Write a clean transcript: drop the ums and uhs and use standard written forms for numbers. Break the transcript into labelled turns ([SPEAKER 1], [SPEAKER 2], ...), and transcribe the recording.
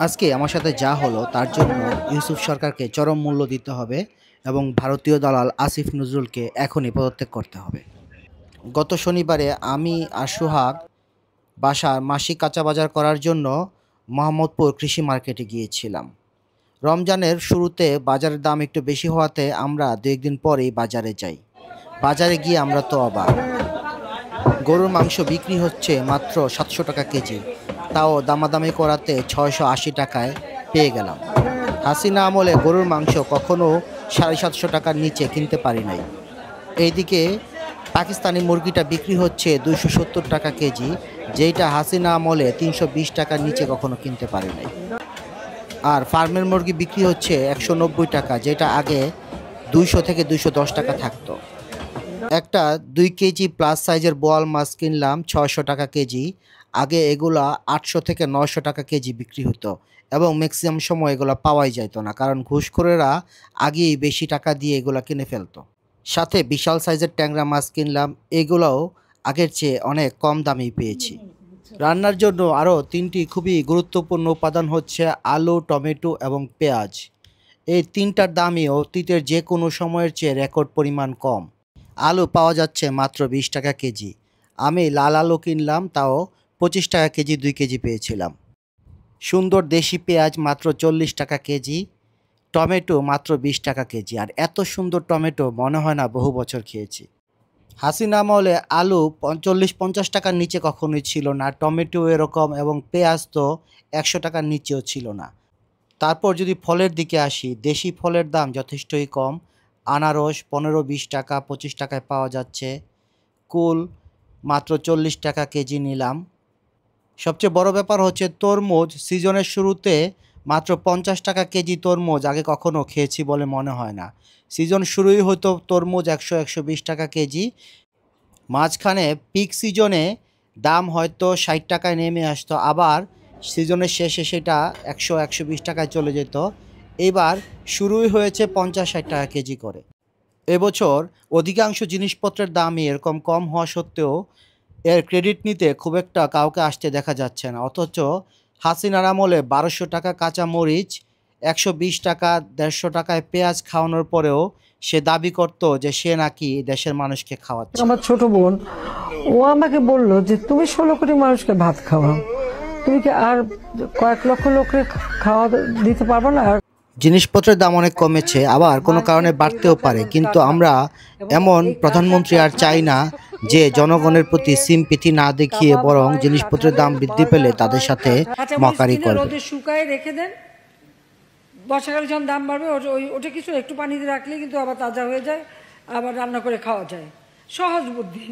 [SPEAKER 1] আজকে আমার সাথে যা হলো তার জন্য ইউসুফ সরকারকে চরম মূল্য দিতে হবে এবং ভারতীয় দালাল আসিফ নজরুলকে এখনই পদত্যাগ করতে হবে। গত শনিবারে আমি আর সোহাগ বাসার মাসিক কাঁচা বাজার করার জন্য মোহাম্মদপুর কৃষি মার্কেটে গিয়েছিলাম। রমজানের শুরুতে বাজারের দাম একটু বেশি হওয়াতে আমরা দু একদিন পরেই বাজারে যাই। বাজারে গিয়ে আমরা তো অবাক, গরুর মাংস বিক্রি হচ্ছে মাত্র 700 টাকা কেজি, তাও দামাদামি করাতে 680 টাকায় পেয়ে গেলাম। হাসিনা আমলে গরুর মাংস কখনো 750 টাকার নিচে কিনতে পারি নাই। এইদিকে পাকিস্তানি মুরগিটা বিক্রি হচ্ছে 270 টাকা কেজি, যেইটা হাসিনা আমলে 320 টাকার নিচে কখনো কিনতে পারি নাই। আর ফার্মের মুরগি বিক্রি হচ্ছে 190 টাকা, যেটা আগে 200 থেকে 210 টাকা থাকতো। একটা 2 কেজি প্লাস সাইজের বোয়াল মাছ কিনলাম 600 টাকা কেজি। আগে এগুলা 800 থেকে 900 টাকা কেজি বিক্রি হতো এবং ম্যাক্সিমাম সময় এগুলো পাওয়াই যেত না, কারণ ঘুষখোরেরা আগেই বেশি টাকা দিয়ে এগুলো কিনে ফেলতো। সাথে বিশাল সাইজের ট্যাংরা মাছ কিনলাম, এগুলোও আগের চেয়ে অনেক কম দামেই পেয়েছি। রান্নার জন্য আরও 3টি খুবই গুরুত্বপূর্ণ উপাদান হচ্ছে আলু, টমেটো এবং পেঁয়াজ। এই 3টার দামই অতীতের যে কোনো সময়ের চেয়ে রেকর্ড পরিমাণ কম। আলু পাওয়া যাচ্ছে মাত্র 20 টাকা কেজি। আমি লাল আলু কিনলাম, তাও 25 টাকা কেজি, 2 কেজি পেয়েছিলাম। সুন্দর দেশি পেঁয়াজ মাত্র 40 টাকা কেজি, টমেটো মাত্র 20 টাকা কেজি। আর এত সুন্দর টমেটো মনে হয় না বহু বছর খেয়েছি। হাসিনা আমলে আলু 40-50 টাকার নিচে কখনোই ছিল না, টমেটো এরকম এবং পেঁয়াজ তো 100 টাকার নিচেও ছিল না। তারপর যদি ফলের দিকে আসি, দেশি ফলের দাম যথেষ্টই কম। আনারস 15-20 টাকা, 25 টাকায় পাওয়া যাচ্ছে। কুল মাত্র 40 টাকা কেজি নিলাম। সবচেয়ে বড় ব্যাপার হচ্ছে তরমুজ সিজনের শুরুতে মাত্র 50 টাকা কেজি তরমুজ আগে কখনো খেয়েছি বলে মনে হয় না। সিজন শুরুই হতো তরমুজ 100-120 টাকা কেজি। মাঝখানে পিক সিজনে দাম হয়তো 60 টাকায় নেমে আসতো, আবার সিজনের শেষে সেটা 100-120 টাকায় চলে যেত। এবার শুরুই হয়েছে 50-60 টাকা কেজি করে। এবছর অধিকাংশ জিনিসপত্রের দামই এরকম কম হওয়া সত্ত্বেও এর ক্রেডিট নিতে খুব একটা কাউকে আসতে দেখা যাচ্ছে না। অথচ হাসিনার আমলে 1200 টাকা কাঁচা মরিচ, 120 টাকা 150 টাকায় পেঁয়াজ খাওয়ানোর পরেও সে দাবি করত যে সে নাকি দেশের মানুষকে খাওয়াচ্ছে।
[SPEAKER 2] আমার ছোট বোন ও আমাকে বলল যে তুমি 16 কোটি মানুষকে ভাত খাওয়াও, তুমি কি আর কয়েক লক্ষ লোকের খাওয়া দিতে পারবে না?
[SPEAKER 1] জিনিসপত্রের দাম অনেক কমেছে, আবার কোনো কারণে বাড়তেও পারে, কিন্তু আমরা এমন প্রধানমন্ত্রী আর চাই না যে জনগণের প্রতি সিম্পিথি না দেখিয়ে বরং জিনিসপত্রের দাম বৃদ্ধি পেলে তাদের সাথে মকারি করবে।
[SPEAKER 2] রোদে শুকায় রেখে দেন, বর্ষাকালে যখন দাম বাড়বে ওটা কিছু একটু পানিতে রাখলে কিন্তু আবার তাজা হয়ে যায়, আবার রান্না করে খাওয়া যায়। সহজ বুদ্ধি।